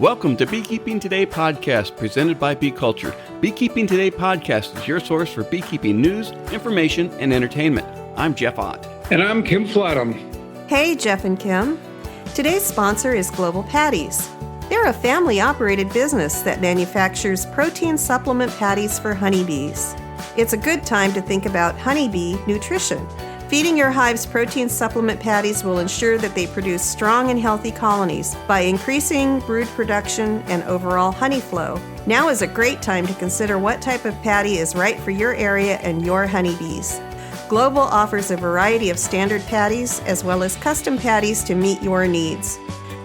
Welcome to Beekeeping Today Podcast, presented by Bee Culture. Beekeeping Today Podcast is your source for beekeeping news, information, and entertainment. I'm Jeff Ott. And I'm Kim Flatham. Hey, Jeff and Kim. Today's sponsor is Global Patties. They're a family-operated business that manufactures protein supplement patties for honeybees. It's a good time to think about honeybee nutrition. Feeding your hives protein supplement patties will ensure that they produce strong and healthy colonies by increasing brood production and overall honey flow. Now is a great time to consider what type of patty is right for your area and your honeybees. Global offers a variety of standard patties as well as custom patties to meet your needs.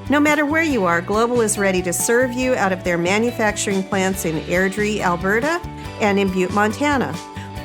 No matter where you are, Global is ready to serve you out of their manufacturing plants in Airdrie, Alberta, and in Butte, Montana,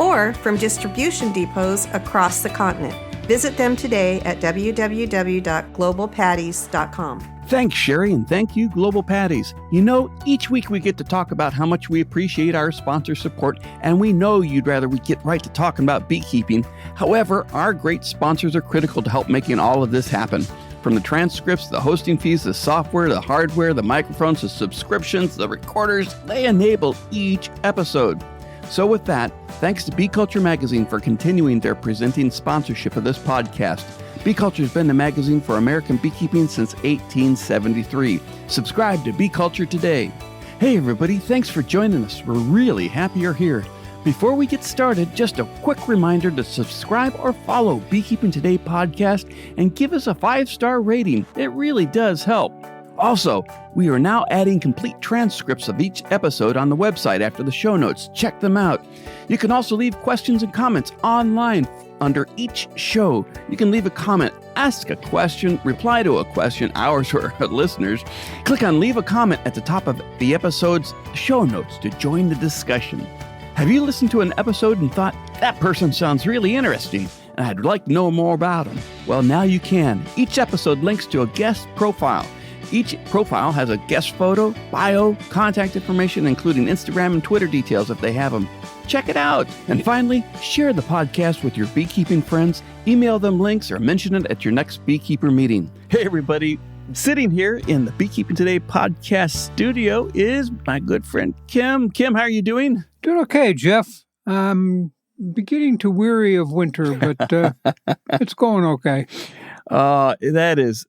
or from distribution depots across the continent. Visit them today at www.globalpatties.com. Thanks, Sherry, and thank you, Global Patties. You know, each week we get to talk about how much we appreciate our sponsor support, and we know you'd rather we get right to talking about beekeeping. However, our great sponsors are critical to help making all of this happen. From the transcripts, the hosting fees, the software, the hardware, the microphones, the subscriptions, the recorders, they enable each episode. So with that, thanks to Bee Culture Magazine for continuing their presenting sponsorship of this podcast. Bee Culture has been the magazine for American beekeeping since 1873. Subscribe to Bee Culture today. Hey everybody, thanks for joining us. We're really happy you're here. Before we get started, just a quick reminder to subscribe or follow Beekeeping Today Podcast and give us a 5-star rating. It really does help. Also, we are now adding complete transcripts of each episode on the website after the show notes. Check them out. You can also leave questions and comments online under each show. You can leave a comment, ask a question, reply to a question, ours or listeners. Click on Leave a Comment at the top of the episode's show notes to join the discussion. Have you listened to an episode and thought, that person sounds really interesting, and I'd like to know more about them? Well, now you can. Each episode links to a guest profile. Each profile has a guest photo, bio, contact information, including Instagram and Twitter details if they have them. Check it out. And finally, share the podcast with your beekeeping friends, email them links, or mention it at your next beekeeper meeting. Hey, everybody. Sitting here in the Beekeeping Today podcast studio is my good friend, Kim. Kim, how are you doing? Doing okay, Jeff. I'm beginning to weary of winter, but it's going okay. That is...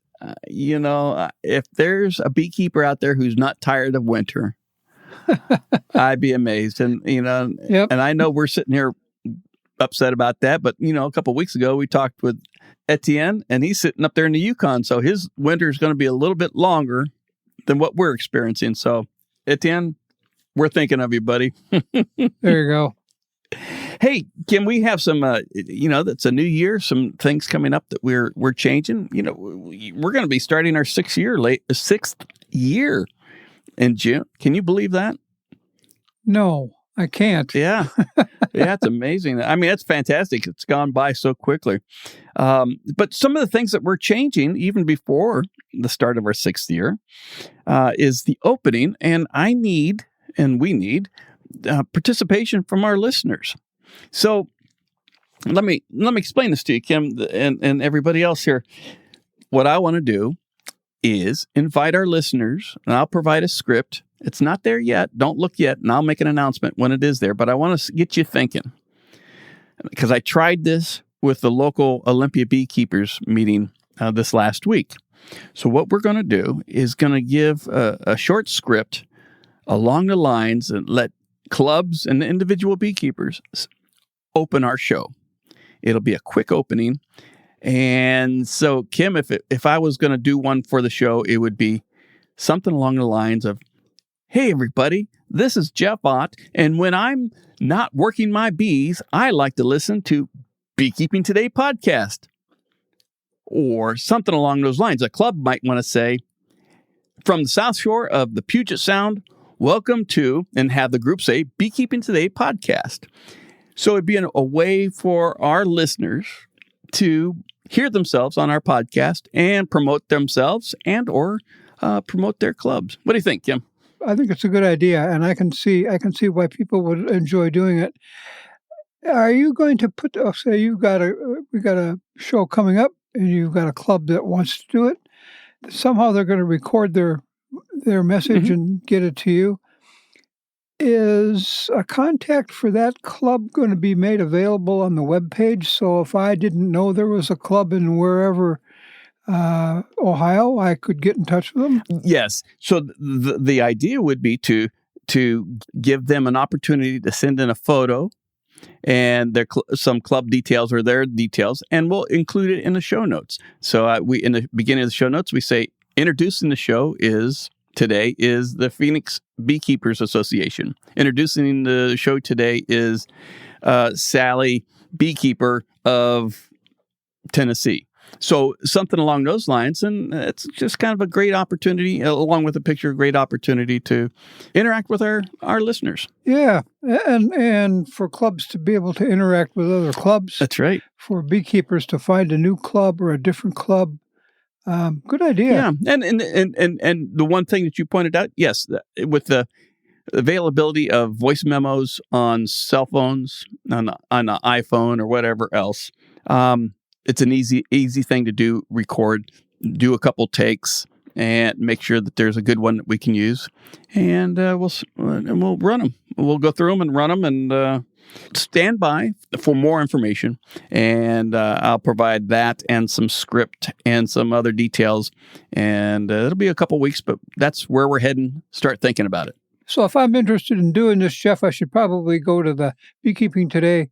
if there's a beekeeper out there who's not tired of winter, I'd be amazed. And, Yep. And I know we're sitting here upset about that, but, a couple of weeks ago we talked with Etienne, and he's sitting up there in the Yukon, so his winter is going to be a little bit longer than what we're experiencing. So, Etienne, we're thinking of you, buddy. There you go. Hey, Kim, we have some, that's a new year, some things coming up that we're changing. We're going to be starting our sixth year in June. Can you believe that? No, I can't. Yeah. Yeah, it's amazing. I mean, it's fantastic. It's gone by so quickly. But some of the things that we're changing, even before the start of our sixth year, is the opening. And we need participation from our listeners. So let me explain this to you, Kim, and everybody else here. What I want to do is invite our listeners, and I'll provide a script. It's not there yet. Don't look yet, and I'll make an announcement when it is there. But I want to get you thinking, because I tried this with the local Olympia beekeepers meeting this last week. So what we're going to do is going to give a short script along the lines and let clubs and individual beekeepers open our show. It'll be a quick opening. And so, Kim, if I was going to do one for the show, it would be something along the lines of, hey, everybody, this is Jeff Ott, and when I'm not working my bees, I like to listen to Beekeeping Today Podcast. Or something along those lines. A club might want to say, from the South Shore of the Puget Sound, welcome to, and have the group say, Beekeeping Today Podcast. So it'd be a way for our listeners to hear themselves on our podcast and promote themselves and or promote their clubs. What do you think, Kim? I think it's a good idea, and I can see why people would enjoy doing it. Are you going to put? Say we got a show coming up, and you've got a club that wants to do it. Somehow they're going to record their their message and get it to you. Is a contact for that club going to be made available on the webpage? So if I didn't know there was a club in wherever Ohio, I could get in touch with them? Yes. So the idea would be to give them an opportunity to send in a photo and some club details or their details, and we'll include it in the show notes. So we in the beginning of the show notes, we say, introducing the show today is the Phoenix Beekeepers Association. Introducing the show today is Sally, beekeeper of Tennessee. So something along those lines, and it's just kind of a great opportunity, along with a picture, a great opportunity to interact with our listeners. Yeah, and for clubs to be able to interact with other clubs. That's right. For beekeepers to find a new club or a different club. Good idea. Yeah, and the one thing that you pointed out, yes, with the availability of voice memos on cell phones, on an iPhone or whatever else, it's an easy thing to do. Record, do a couple takes, and make sure that there's a good one that we can use, and we'll run them. We'll go through them and run them, and stand by for more information, and I'll provide that and some script and some other details, and it'll be a couple weeks, but that's where we're heading. Start thinking about it. So if I'm interested in doing this, Jeff, I should probably go to the Beekeeping Today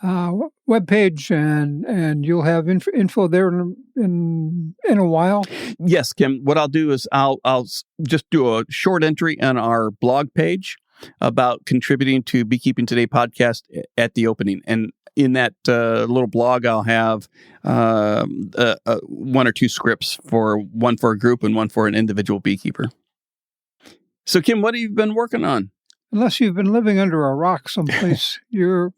webpage, and you'll have info there in a while. Yes, Kim. What I'll do is I'll just do a short entry on our blog page about contributing to Beekeeping Today podcast at the opening. And in that little blog, I'll have one or two scripts, one for a group and one for an individual beekeeper. So, Kim, what have you been working on? Unless you've been living under a rock someplace, you're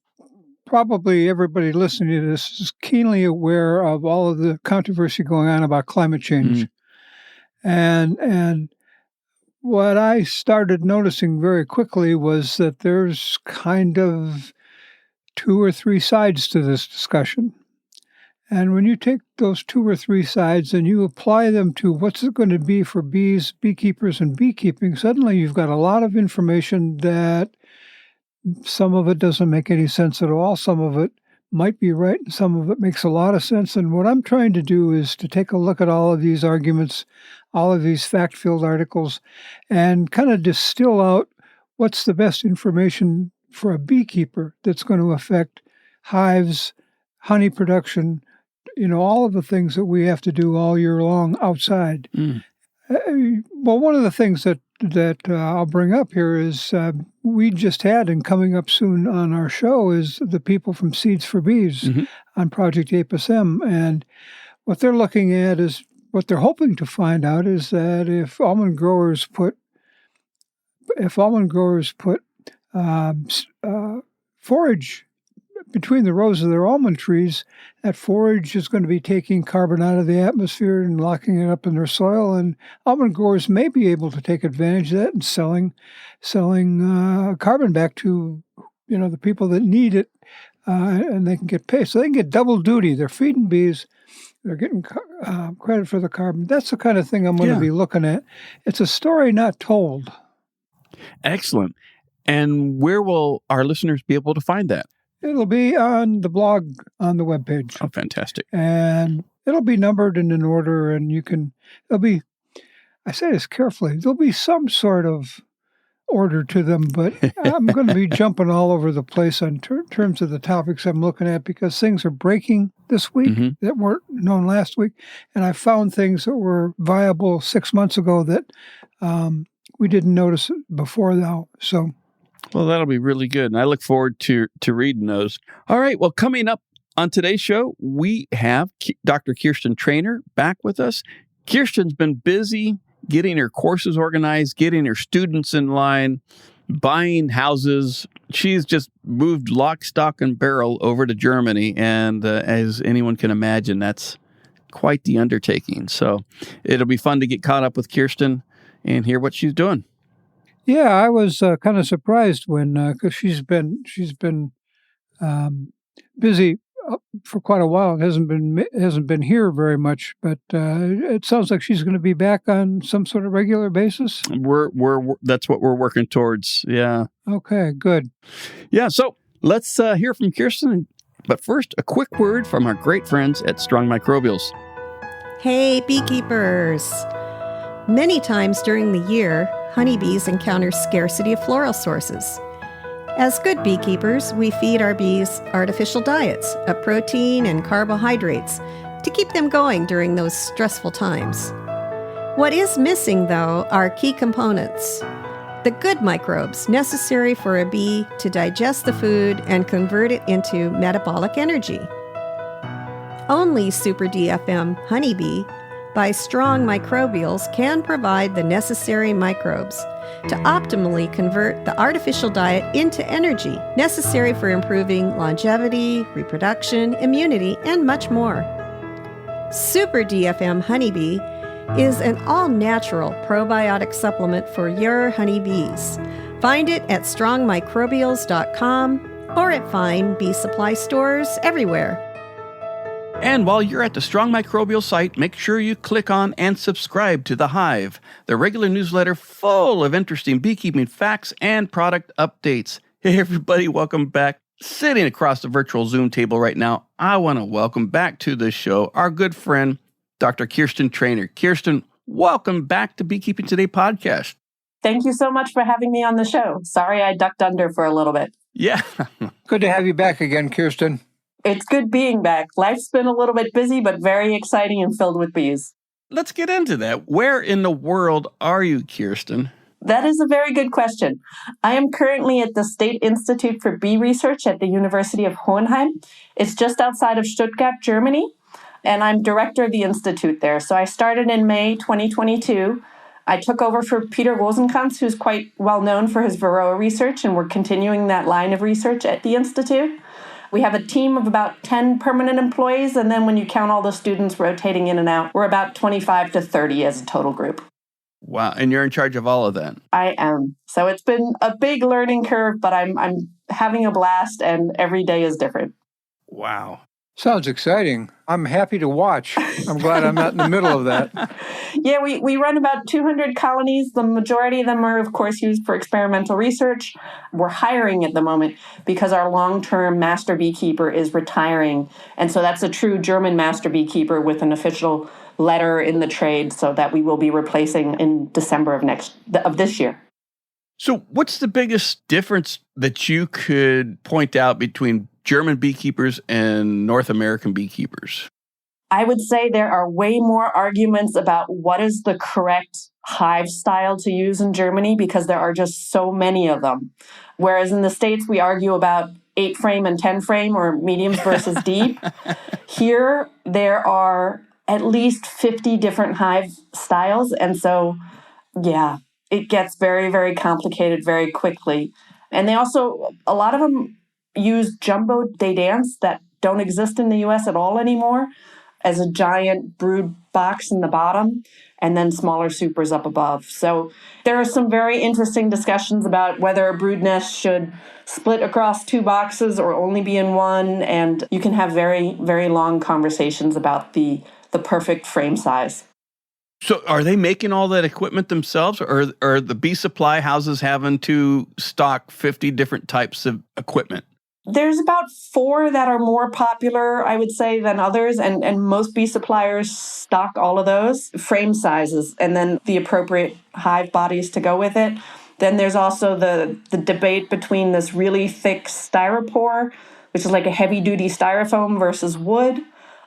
probably, everybody listening to this is keenly aware of all of the controversy going on about climate change. And what I started noticing very quickly was that there's kind of 2 or 3 sides to this discussion. And when you take those 2 or 3 sides and you apply them to what's it going to be for bees, beekeepers, and beekeeping, suddenly you've got a lot of information that some of it doesn't make any sense at all. Some of it might be right, and some of it makes a lot of sense. And what I'm trying to do is to take a look at all of these arguments, all of these fact-filled articles, and kind of distill out what's the best information for a beekeeper that's going to affect hives, honey production, all of the things that we have to do all year long outside. Well, one of the things that I'll bring up here is we just had, and coming up soon on our show, is the people from Seeds for Bees on Project Apis M. And what they're looking at is, what they're hoping to find out is that if almond growers put forage between the rows of their almond trees, that forage is going to be taking carbon out of the atmosphere and locking it up in their soil. And almond growers may be able to take advantage of that and selling carbon back to the people that need it, and they can get paid. So they can get double duty. They're feeding bees. They're getting credit for the carbon. That's the kind of thing I'm going to be looking at. It's a story not told. Excellent. And where will our listeners be able to find that? It'll be on the blog on the webpage. Oh, fantastic. And it'll be numbered and in order, and I say this carefully, there'll be some sort of order to them, but I'm going to be jumping all over the place on terms of the topics I'm looking at, because things are breaking this week that weren't known last week. And I found things that were viable 6 months ago that we didn't notice before now. So, well, that'll be really good. And I look forward to reading those. All right. Well, coming up on today's show, we have Dr. Kirsten Traynor back with us. Kirsten's been busy getting her courses organized, getting her students in line, buying houses. She's just moved lock, stock, and barrel over to Germany. And as anyone can imagine, that's quite the undertaking. So it'll be fun to get caught up with Kirsten and hear what she's doing. Yeah, I was kind of surprised when, because she's been busy for quite a while. It hasn't been here very much, but it sounds like she's going to be back on some sort of regular basis. We're that's what we're working towards. Yeah. Okay, good. Yeah. So let's hear from Kirsten. But first, a quick word from our great friends at Strong Microbials. Hey, beekeepers! Many times during the year, honeybees encounter scarcity of floral sources. As good beekeepers, we feed our bees artificial diets of protein and carbohydrates to keep them going during those stressful times. What is missing, though, are key components: the good microbes necessary for a bee to digest the food and convert it into metabolic energy. Only Super DFM Honeybee by Strong Microbials can provide the necessary microbes to optimally convert the artificial diet into energy necessary for improving longevity, reproduction, immunity, and much more. Super DFM Honeybee is an all-natural probiotic supplement for your honeybees. Find it at strongmicrobials.com or at fine bee supply stores everywhere. And while you're at the Strong Microbial site, make sure you click on and subscribe to The Hive, the regular newsletter full of interesting beekeeping facts and product updates. Hey, everybody, welcome back. Sitting across the virtual Zoom table right now, I want to welcome back to the show our good friend, Dr. Kirsten Traynor. Kirsten, welcome back to Beekeeping Today Podcast. Thank you so much for having me on the show. Sorry I ducked under for a little bit. Yeah. Good to have you back again, Kirsten. It's good being back. Life's been a little bit busy, but very exciting and filled with bees. Let's get into that. Where in the world are you, Kirsten? That is a very good question. I am currently at the State Institute for Bee Research at the University of Hohenheim. It's just outside of Stuttgart, Germany, and I'm director of the institute there. So I started in May 2022. I took over for Peter Rosenkranz, who's quite well known for his Varroa research, and we're continuing that line of research at the institute. We have a team of about 10 permanent employees, and then when you count all the students rotating in and out, we're about 25 to 30 as a total group. Wow, and you're in charge of all of that. I am. So it's been a big learning curve, but I'm having a blast, and every day is different. Wow. Sounds exciting. I'm happy to watch. I'm glad I'm not in the middle of that. Yeah, we run about 200 colonies. The majority of them are, of course, used for experimental research. We're hiring at the moment because our long-term master beekeeper is retiring. And so that's a true German master beekeeper with an official letter in the trade, so that we will be replacing in December of this year. So what's the biggest difference that you could point out between German beekeepers and North American beekeepers? I would say there are way more arguments about what is the correct hive style to use in Germany because there are just so many of them. Whereas in the States, we argue about 8-frame and 10-frame or mediums versus deep. Here, there are at least 50 different hive styles. And so, yeah, it gets very, very complicated very quickly. And they also, a lot of them use jumbo daedans that don't exist in the U.S. at all anymore as a giant brood box in the bottom and then smaller supers up above. So there are some very interesting discussions about whether a brood nest should split across 2 boxes or only be in one. And you can have very, very long conversations about the perfect frame size. So are they making all that equipment themselves, or are the bee supply houses having to stock 50 different types of equipment? There's about 4 that are more popular, I would say, than others, and most bee suppliers stock all of those frame sizes and then the appropriate hive bodies to go with it. Then there's also the debate between this really thick styropor, which is like a heavy-duty styrofoam, versus wood.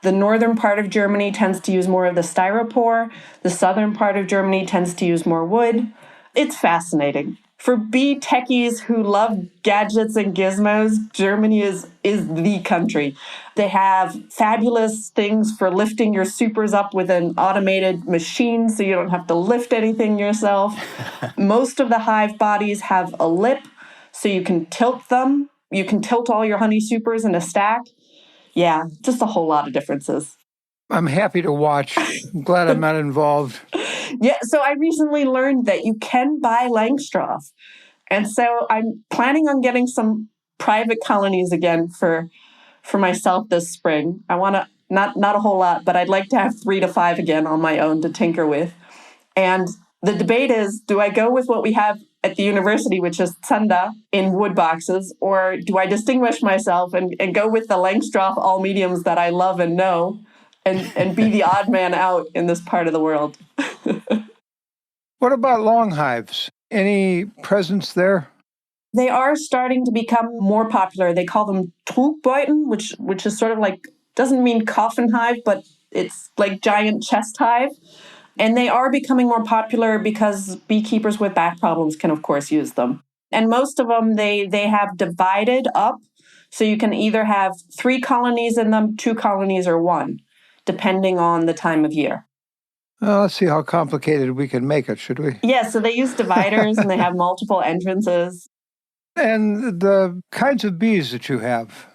The northern part of Germany tends to use more of the styropor. The southern part of Germany tends to use more wood. It's fascinating. For bee techies who love gadgets and gizmos, Germany is the country. They have fabulous things for lifting your supers up with an automated machine so you don't have to lift anything yourself. Most of the hive bodies have a lip so you can tilt them. You can tilt all your honey supers in a stack. Yeah, just a whole lot of differences. I'm happy to watch. I'm glad I'm not involved. Yeah, so I recently learned that you can buy Langstroth. And so I'm planning on getting some private colonies again for for myself this spring. I want to, not a whole lot, but I'd like to have 3 to 5 again on my own to tinker with. And the debate is, do I go with what we have at the university, which is Zander in wood boxes, or do I distinguish myself and go with the Langstroth all mediums that I love and know and be the odd man out in this part of the world? What about long hives? Any presence there? They are starting to become more popular. They call them Trugbeuten, which is sort of like, doesn't mean coffin hive, but it's like giant chest hive. And they are becoming more popular because beekeepers with back problems can, of course, use them. And most of them, they have divided up. So you can either have 3 colonies in them, 2 colonies, or 1, depending on the time of year. Well, let's see how complicated we can make it, should we? Yeah, so they use dividers and they have multiple entrances. And the kinds of bees that you have.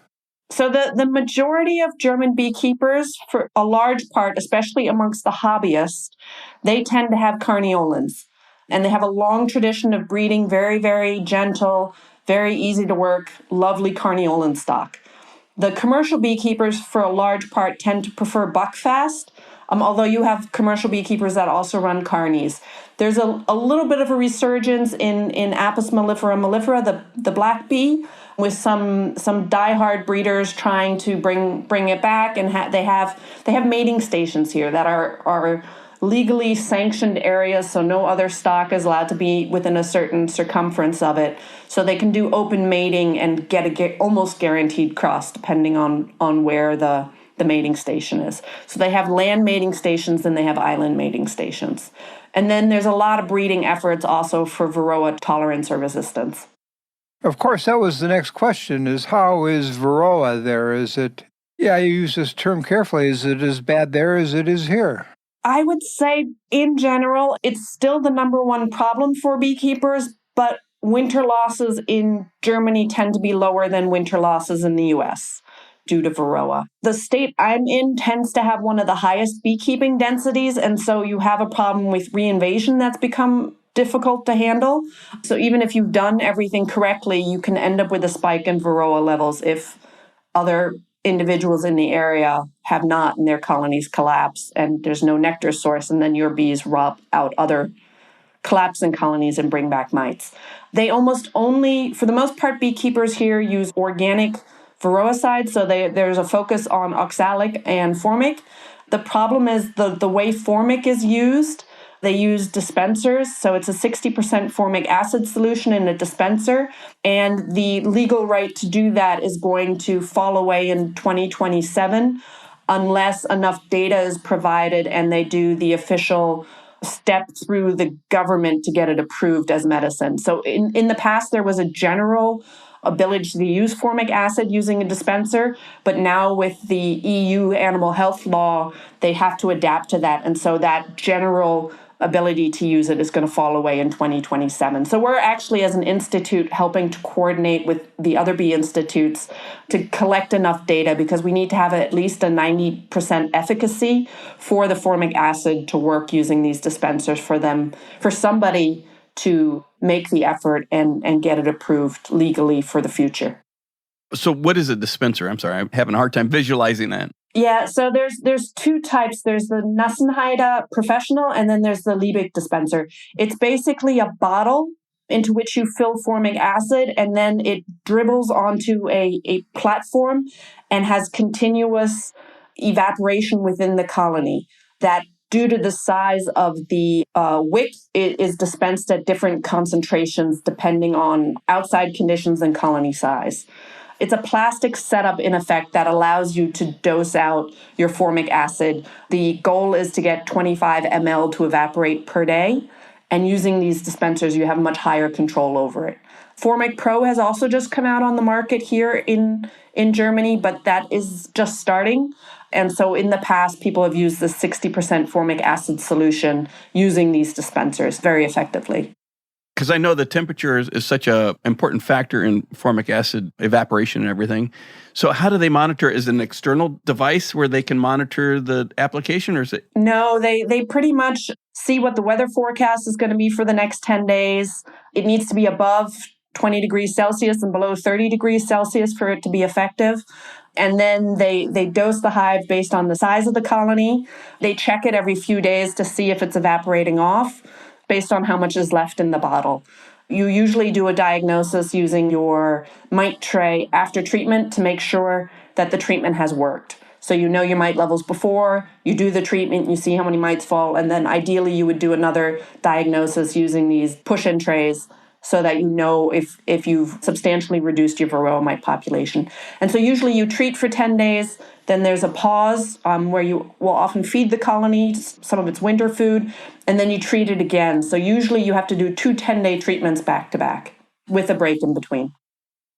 So the majority of German beekeepers, for a large part, especially amongst the hobbyists, they tend to have carniolans. And they have a long tradition of breeding very, very gentle, very easy to work, lovely carniolan stock. The commercial beekeepers, for a large part, tend to prefer buckfast, although you have commercial beekeepers that also run carnies. There's a little bit of a resurgence in Apis mellifera, the black bee, with some diehard breeders trying to bring it back, and they have mating stations here that are legally sanctioned areas, so no other stock is allowed to be within a certain circumference of it, so they can do open mating and get a almost guaranteed cross depending on where the mating station is. So they have land mating stations and they have island mating stations. And then there's a lot of breeding efforts also for Varroa tolerance or resistance. Of course, that was the next question, is how is Varroa there? Is it, you use this term carefully, is it as bad there as it is here? I would say, in general, it's still the number one problem for beekeepers, but winter losses in Germany tend to be lower than winter losses in the U.S. due to Varroa. The state I'm in tends to have one of the highest beekeeping densities, and so you have a problem with reinvasion that's become difficult to handle. So even if you've done everything correctly, you can end up with a spike in Varroa levels if other individuals in the area have not, and their colonies collapse, and there's no nectar source, and then your bees rob out other collapsing colonies and bring back mites. They almost only, for the most part, beekeepers here use organic Varroicide, so there's a focus on oxalic and formic. The problem is the way formic is used. They use dispensers, so it's a 60% formic acid solution in a dispenser, and the legal right to do that is going to fall away in 2027 unless enough data is provided and they do the official step through the government to get it approved as medicine. So in the past, there was a general ability to use formic acid using a dispenser, but now with the EU animal health law, they have to adapt to that. And so that general ability to use it is going to fall away in 2027. So we're actually, as an institute, helping to coordinate with the other bee institutes to collect enough data, because we need to have at least a 90% efficacy for the formic acid to work using these dispensers for somebody to make the effort and get it approved legally for the future. So what is a dispenser? I'm sorry, I'm having a hard time visualizing that. Yeah, so there's 2 types. There's the Nassenheide Professional, and then there's the Liebig dispenser. It's basically a bottle into which you fill formic acid, and then it dribbles onto a platform and has continuous evaporation within the colony that, due to the size of the wick, it is dispensed at different concentrations depending on outside conditions and colony size. It's a plastic setup, in effect, that allows you to dose out your formic acid. The goal is to get 25 ml to evaporate per day. And using these dispensers, you have much higher control over it. Formic Pro has also just come out on the market here in Germany, but that is just starting. And so in the past, people have used the 60% formic acid solution using these dispensers very effectively. Because I know the temperature is such an important factor in formic acid evaporation and everything. So how do they monitor? Is it an external device where they can monitor the application, or is it? No, they pretty much see what the weather forecast is going to be for the next 10 days. It needs to be above 20 degrees Celsius and below 30 degrees Celsius for it to be effective. And then they dose the hive based on the size of the colony. They check it every few days to see if it's evaporating off based on how much is left in the bottle. You usually do a diagnosis using your mite tray after treatment to make sure that the treatment has worked. So you know your mite levels before, you do the treatment, you see how many mites fall, and then ideally you would do another diagnosis using these push-in trays so that you know if you've substantially reduced your Varroa mite population. And so usually you treat for 10 days, then there's a pause where you will often feed the colony some of its winter food, and then you treat it again. So usually you have to do 2 10-day treatments back to back with a break in between.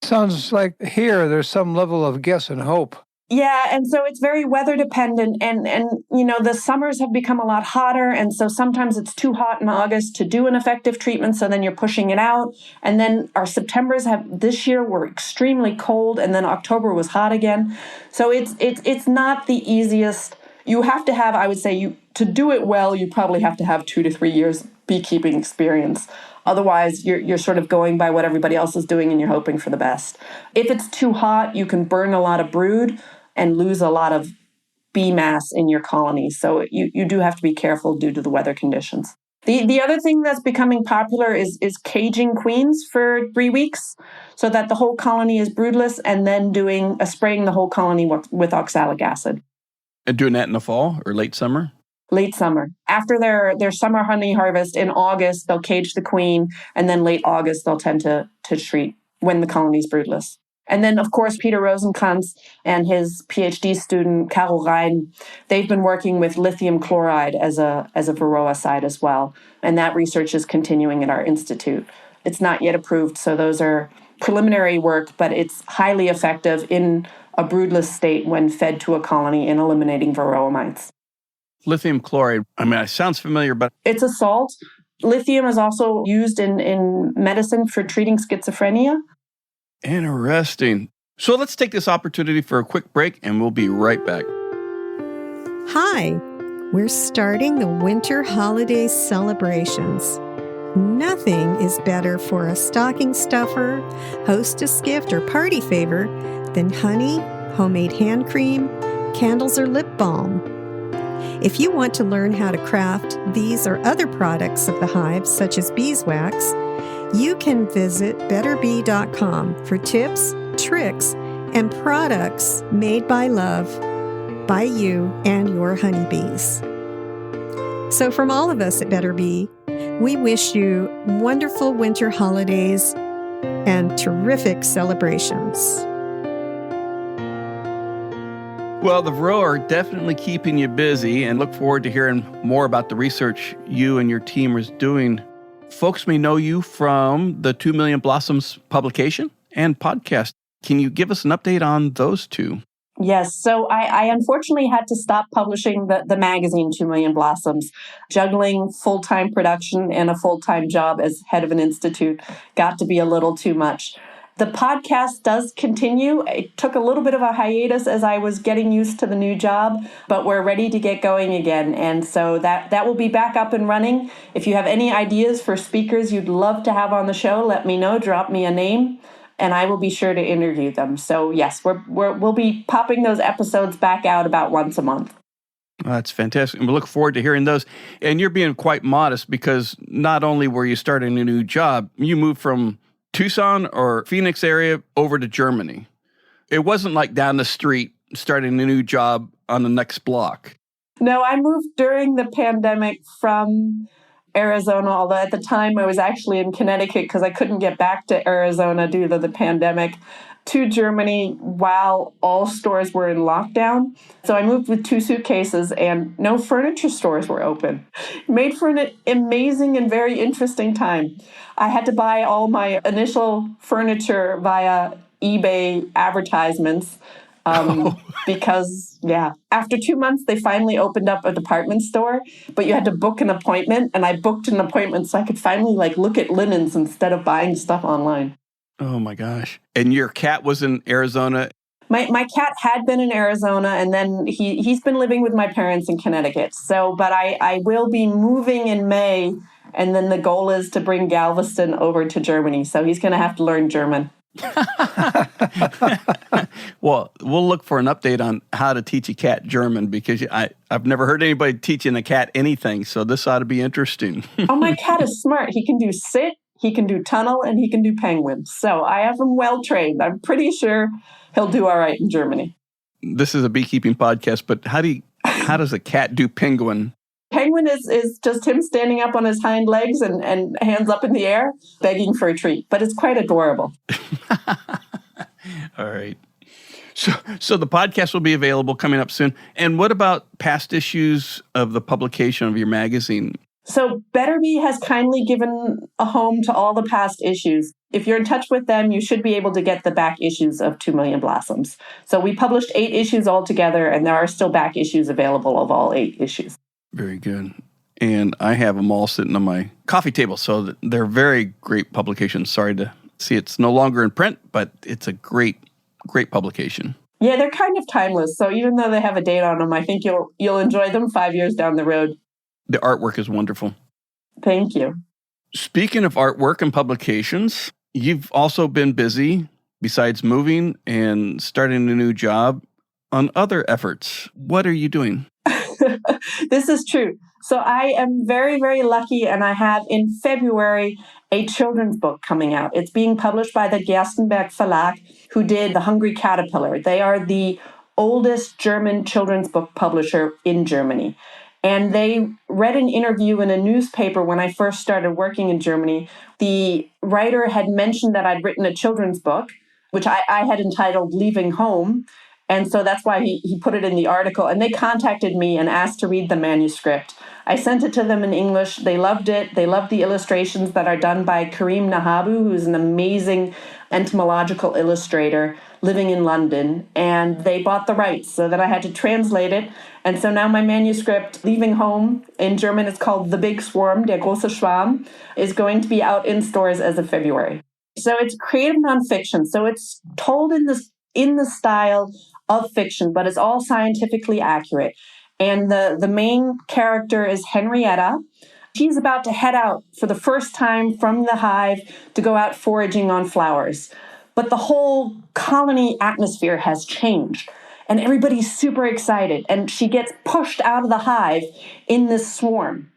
Sounds like here there's some level of guess and hope. Yeah, and so it's very weather dependent, and the summers have become a lot hotter, and so sometimes it's too hot in August to do an effective treatment, so then you're pushing it out. And then our Septembers this year were extremely cold, and then October was hot again. So it's not the easiest. You have to have, I would say, to do it well, you probably have to have 2 to 3 years beekeeping experience. Otherwise, you're sort of going by what everybody else is doing and you're hoping for the best. If it's too hot, you can burn a lot of brood and lose a lot of bee mass in your colony. So you do have to be careful due to the weather conditions. The other thing that's becoming popular is caging queens for 3 weeks so that the whole colony is broodless, and then spraying the whole colony with oxalic acid. And doing that in the fall or late summer? Late summer. After their summer honey harvest in August, they'll cage the queen, and then late August, they'll tend to treat when the colony's broodless. And then, of course, Peter Rosenkranz and his PhD student, Carol Rein, they've been working with lithium chloride as a Varroa as well. And that research is continuing at our institute. It's not yet approved, so those are preliminary work, but it's highly effective in a broodless state when fed to a colony in eliminating Varroa mites. Lithium chloride, it sounds familiar, but... It's a salt. Lithium is also used in medicine for treating schizophrenia. Interesting. So let's take this opportunity for a quick break, and we'll be right back. Hi, we're starting the winter holiday celebrations. Nothing is better for a stocking stuffer, hostess gift, or party favor than honey, homemade hand cream, candles, or lip balm. If you want to learn how to craft these or other products of the hive, such as beeswax, you can visit betterbee.com for tips, tricks, and products made by love, by you and your honeybees. So from all of us at Better Bee, we wish you wonderful winter holidays and terrific celebrations. Well, the Varroa are definitely keeping you busy, and look forward to hearing more about the research you and your team are doing. Folks may know you from the 2 Million Blossoms publication and podcast. Can you give us an update on those two? Yes. So I unfortunately had to stop publishing the magazine 2 Million Blossoms. Juggling full-time production and a full-time job as head of an institute got to be a little too much. The podcast does continue. It took a little bit of a hiatus as I was getting used to the new job, but we're ready to get going again. And so that will be back up and running. If you have any ideas for speakers you'd love to have on the show, let me know. Drop me a name, and I will be sure to interview them. So yes, we'll be popping those episodes back out about once a month. Well, that's fantastic. And we look forward to hearing those. And you're being quite modest because not only were you starting a new job, you moved from Tucson or Phoenix area over to Germany. It wasn't like down the street starting a new job on the next block. No, I moved during the pandemic from Arizona, although at the time I was actually in Connecticut because I couldn't get back to Arizona due to the pandemic, to Germany while all stores were in lockdown. So I moved with 2 suitcases and no furniture stores were open. Made for an amazing and very interesting time. I had to buy all my initial furniture via eBay advertisements because, after 2 months, they finally opened up a department store, but you had to book an appointment, and I booked an appointment so I could finally look at linens instead of buying stuff online. Oh my gosh. And your cat was in Arizona? My cat had been in Arizona, and then he's been living with my parents in Connecticut. So, but I will be moving in May And then the goal is to bring Galveston over to Germany. So he's going to have to learn German. Well, we'll look for an update on how to teach a cat German, because I've never heard anybody teaching a cat anything. So this ought to be interesting. Oh, my cat is smart. He can do sit, he can do tunnel, and he can do penguin. So I have him well trained. I'm pretty sure he'll do all right in Germany. This is a beekeeping podcast, but how does a cat do penguin? Penguin is just him standing up on his hind legs and hands up in the air, begging for a treat. But it's quite adorable. All right. So the podcast will be available coming up soon. And what about past issues of the publication of your magazine? So Better Bee has kindly given a home to all the past issues. If you're in touch with them, you should be able to get the back issues of 2 Million Blossoms. So we published 8 issues altogether, and there are still back issues available of all 8 issues. Very good. And I have them all sitting on my coffee table, so they're very great publications. Sorry to see it's no longer in print, but it's a great publication. Yeah, they're kind of timeless. So even though they have a date on them, I think you'll enjoy them 5 years down the road. The artwork is wonderful. Thank you. Speaking of artwork and publications, you've also been busy, besides moving and starting a new job, on other efforts. What are you doing? This is true. So I am very, very lucky, and I have in February a children's book coming out. It's being published by the Gerstenberg Verlag, who did The Hungry Caterpillar. They are the oldest German children's book publisher in Germany. And they read an interview in a newspaper when I first started working in Germany. The writer had mentioned that I'd written a children's book, which I had entitled Leaving Home. And so that's why he put it in the article. And they contacted me and asked to read the manuscript. I sent it to them in English. They loved it. They loved the illustrations that are done by Karim Nahabu, who's an amazing entomological illustrator living in London. And they bought the rights. So then I had to translate it. And so now my manuscript, Leaving Home, in German it's called The Big Swarm, Der große Schwarm, is going to be out in stores as of February. So it's creative nonfiction. So it's told in the style of fiction, but it's all scientifically accurate. And the main character is Henrietta. She's about to head out for the first time from the hive to go out foraging on flowers. But the whole colony atmosphere has changed, and everybody's super excited. And she gets pushed out of the hive in this swarm.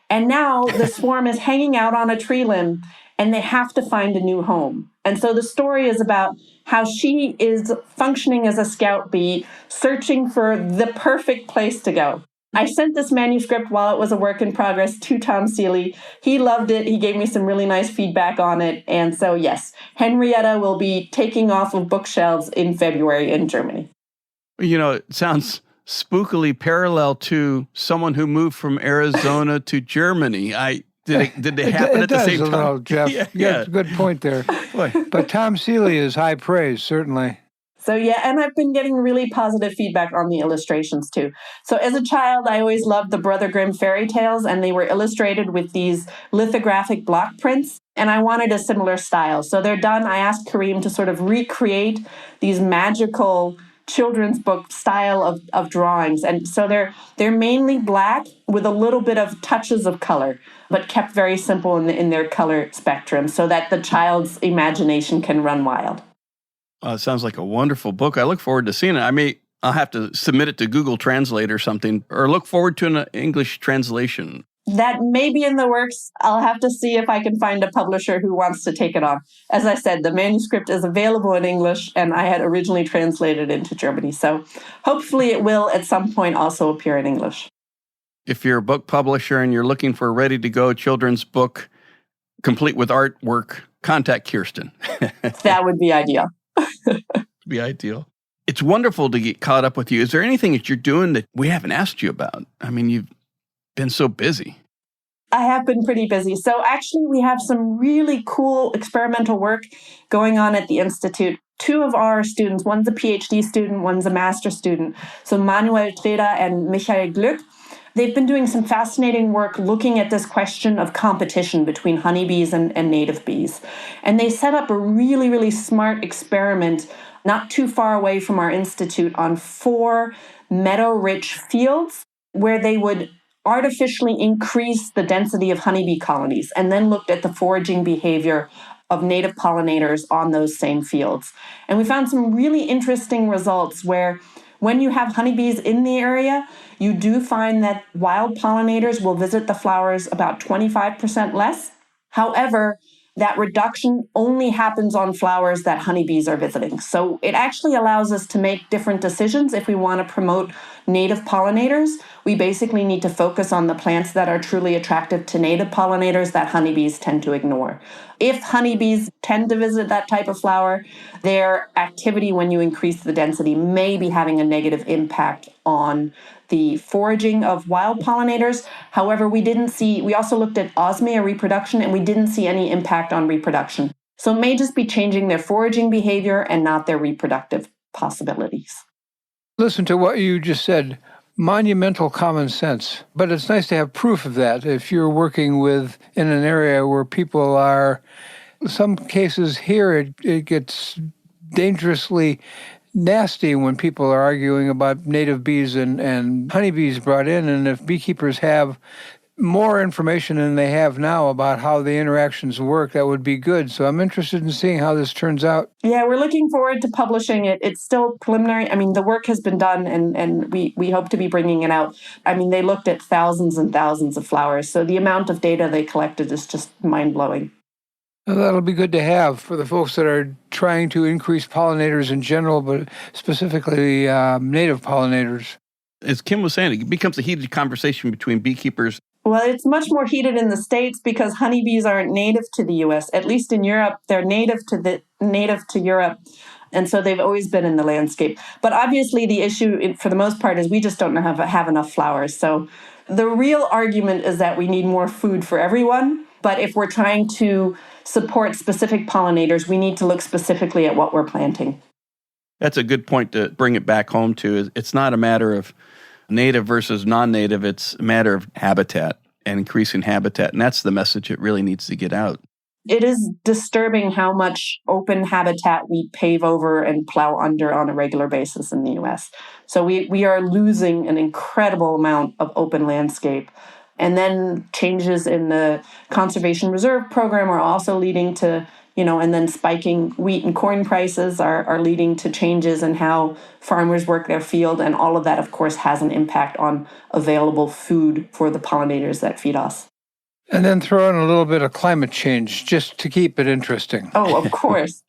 And now the swarm is hanging out on a tree limb, and they have to find a new home. And so the story is about how she is functioning as a scout bee, searching for the perfect place to go. I sent this manuscript while it was a work in progress to Tom Seeley. He loved it. He gave me some really nice feedback on it. And so, yes, Henrietta will be taking off of bookshelves in February in Germany. You know, it sounds spookily parallel to someone who moved from Arizona to Germany. Did they happen at the same time? Little, Jeff. Yeah, it's a good point there. But Tom Seeley is high praise, certainly. So yeah, and I've been getting really positive feedback on the illustrations too. So as a child, I always loved the Brother Grimm fairy tales, and they were illustrated with these lithographic block prints, and I wanted a similar style. So they're done. I asked Karim to sort of recreate these magical children's book style of drawings. And so they're mainly black with a little bit of touches of color, but kept very simple in their color spectrum so that the child's imagination can run wild. It sounds like a wonderful book. I look forward to seeing it. I'll have to submit it to Google Translate or something, or look forward to an English translation. That may be in the works. I'll have to see if I can find a publisher who wants to take it on. As I said, the manuscript is available in English, and I had originally translated it into Germany. So hopefully it will at some point also appear in English. If you're a book publisher and you're looking for a ready-to-go children's book, complete with artwork, contact Kirsten. That would be ideal. Be ideal. It's wonderful to get caught up with you. Is there anything that you're doing that we haven't asked you about? I mean, you've been so busy. I have been pretty busy. So actually, we have some really cool experimental work going on at the Institute. 2 of our students, one's a PhD student, one's a master student. So Manuel Treda and Michael Glück. They've been doing some fascinating work looking at this question of competition between honeybees and native bees. And they set up a really, really smart experiment not too far away from our institute on 4 meadow-rich fields where they would artificially increased the density of honeybee colonies and then looked at the foraging behavior of native pollinators on those same fields. And we found some really interesting results where when you have honeybees in the area, you do find that wild pollinators will visit the flowers about 25% less. However, that reduction only happens on flowers that honeybees are visiting. So it actually allows us to make different decisions. If we want to promote native pollinators, we basically need to focus on the plants that are truly attractive to native pollinators that honeybees tend to ignore. If honeybees tend to visit that type of flower, their activity when you increase the density may be having a negative impact on the foraging of wild pollinators. However, we also looked at osmia reproduction, and we didn't see any impact on reproduction. So it may just be changing their foraging behavior and not their reproductive possibilities. Listen to what you just said. Monumental common sense. But it's nice to have proof of that if you're working in an area where people are, in some cases here, it gets dangerously nasty when people are arguing about native bees and honeybees brought in. And if beekeepers have more information than they have now about how the interactions work, that would be good. So I'm interested in seeing how this turns out. Yeah, we're looking forward to publishing it. It's still preliminary. I mean, the work has been done, and we hope to be bringing it out. I mean, they looked at thousands and thousands of flowers. So the amount of data they collected is just mind-blowing. Well, that'll be good to have for the folks that are trying to increase pollinators in general, but specifically native pollinators. As Kim was saying, it becomes a heated conversation between beekeepers. Well, it's much more heated in the States because honeybees aren't native to the U.S. At least in Europe, they're native to Europe. And so they've always been in the landscape. But obviously the issue, for the most part, is we just don't have enough flowers. So the real argument is that we need more food for everyone. But if we're trying to support specific pollinators, we need to look specifically at what we're planting. That's a good point to bring it back home to. It's not a matter of native versus non-native. It's a matter of habitat and increasing habitat. And that's the message it really needs to get out. It is disturbing how much open habitat we pave over and plow under on a regular basis in the U.S. So we are losing an incredible amount of open landscape. And then changes in the Conservation Reserve Program are also leading to, and then spiking wheat and corn prices are leading to changes in how farmers work their field. And all of that, of course, has an impact on available food for the pollinators that feed us. And then throw in a little bit of climate change just to keep it interesting. Oh, of course.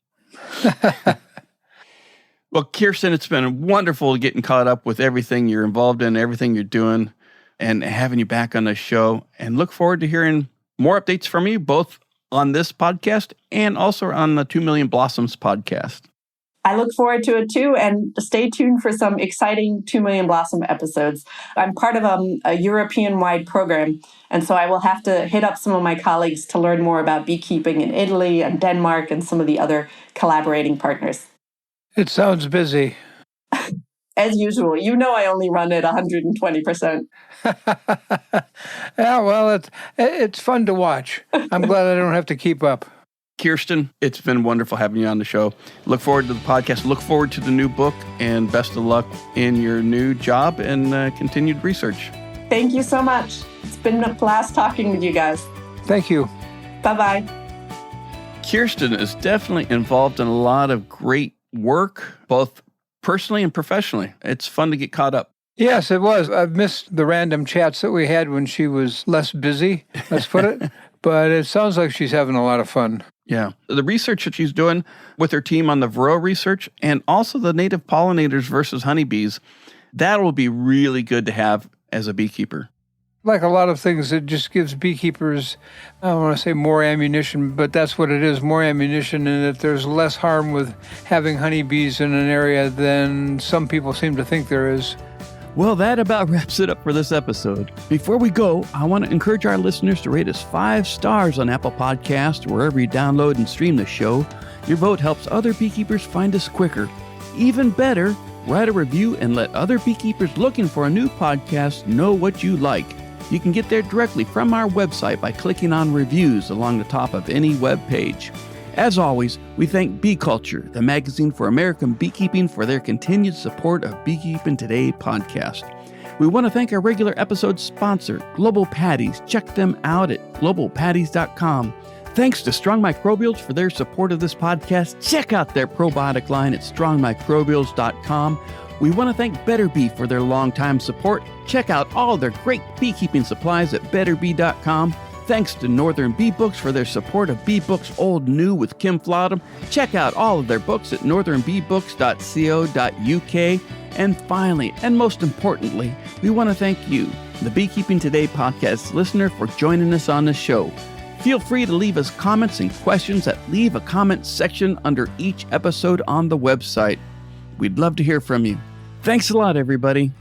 Well, Kirsten, it's been wonderful getting caught up with everything you're involved in, everything you're doing, and having you back on the show. And look forward to hearing more updates from you, both on this podcast and also on the 2 Million Blossoms podcast. I look forward to it too, and stay tuned for some exciting 2 Million Blossom episodes. I'm part of a European-wide program, and so I will have to hit up some of my colleagues to learn more about beekeeping in Italy and Denmark and some of the other collaborating partners. It sounds busy. As usual, I only run at 120%. Yeah, well, it's fun to watch. I'm glad I don't have to keep up. Kirsten, it's been wonderful having you on the show. Look forward to the podcast. Look forward to the new book, and best of luck in your new job and continued research. Thank you so much. It's been a blast talking with you guys. Thank you. Bye-bye. Kirsten is definitely involved in a lot of great work, both personally and professionally. It's fun to get caught up. Yes, it was. I've missed the random chats that we had when she was less busy, let's put it. But it sounds like she's having a lot of fun. Yeah. The research that she's doing with her team on the Varroa research and also the native pollinators versus honeybees, that will be really good to have as a beekeeper. Like a lot of things, it just gives beekeepers, I don't want to say more ammunition, but that's what it is, more ammunition, and that there's less harm with having honeybees in an area than some people seem to think there is. Well, that about wraps it up for this episode. Before we go, I want to encourage our listeners to rate us 5 stars on Apple Podcasts, wherever you download and stream the show. Your vote helps other beekeepers find us quicker. Even better, write a review and let other beekeepers looking for a new podcast know what you like. You can get there directly from our website by clicking on reviews along the top of any web page. As always, we thank Bee Culture, the magazine for American beekeeping, for their continued support of Beekeeping Today podcast. We want to thank our regular episode sponsor, Global Patties. Check them out at globalpatties.com. Thanks to Strong Microbials for their support of this podcast. Check out their probiotic line at strongmicrobials.com. We want to thank Better Bee for their longtime support. Check out all their great beekeeping supplies at betterbee.com. Thanks to Northern Bee Books for their support of Bee Books Old New with Kim Flodham. Check out all of their books at northernbeebooks.co.uk. And finally, and most importantly, we want to thank you, the Beekeeping Today podcast listener, for joining us on the show. Feel free to leave us comments and questions at Leave a Comment section under each episode on the website. We'd love to hear from you. Thanks a lot, everybody.